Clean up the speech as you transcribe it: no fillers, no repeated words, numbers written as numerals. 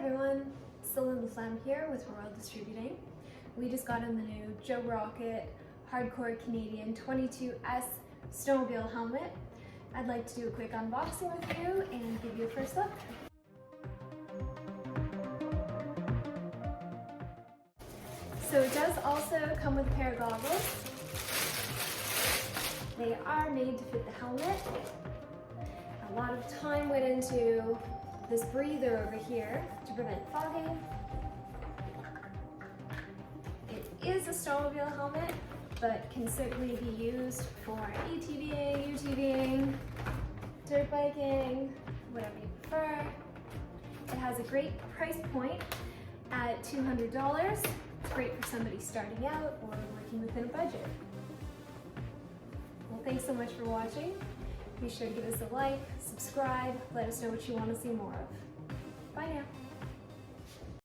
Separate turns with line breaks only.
everyone, Celine Laflamme here with Royal Distributing. We just got in the new Joe Rocket Hardcore Canadian 22S Snowmobile helmet. I'd like to do a quick unboxing with you and give you a first look. So it does also come with a pair of goggles. They are made to fit the helmet. A lot of time went into this breather over here to prevent fogging. It is a snowmobile helmet, but can certainly be used for ATVing, UTVing, dirt biking, whatever you prefer. It has a great price point at $200. It's great for somebody starting out or working within a budget. Well, thanks so much for watching. Be sure to give us a like, subscribe, let us know what you want to see more of.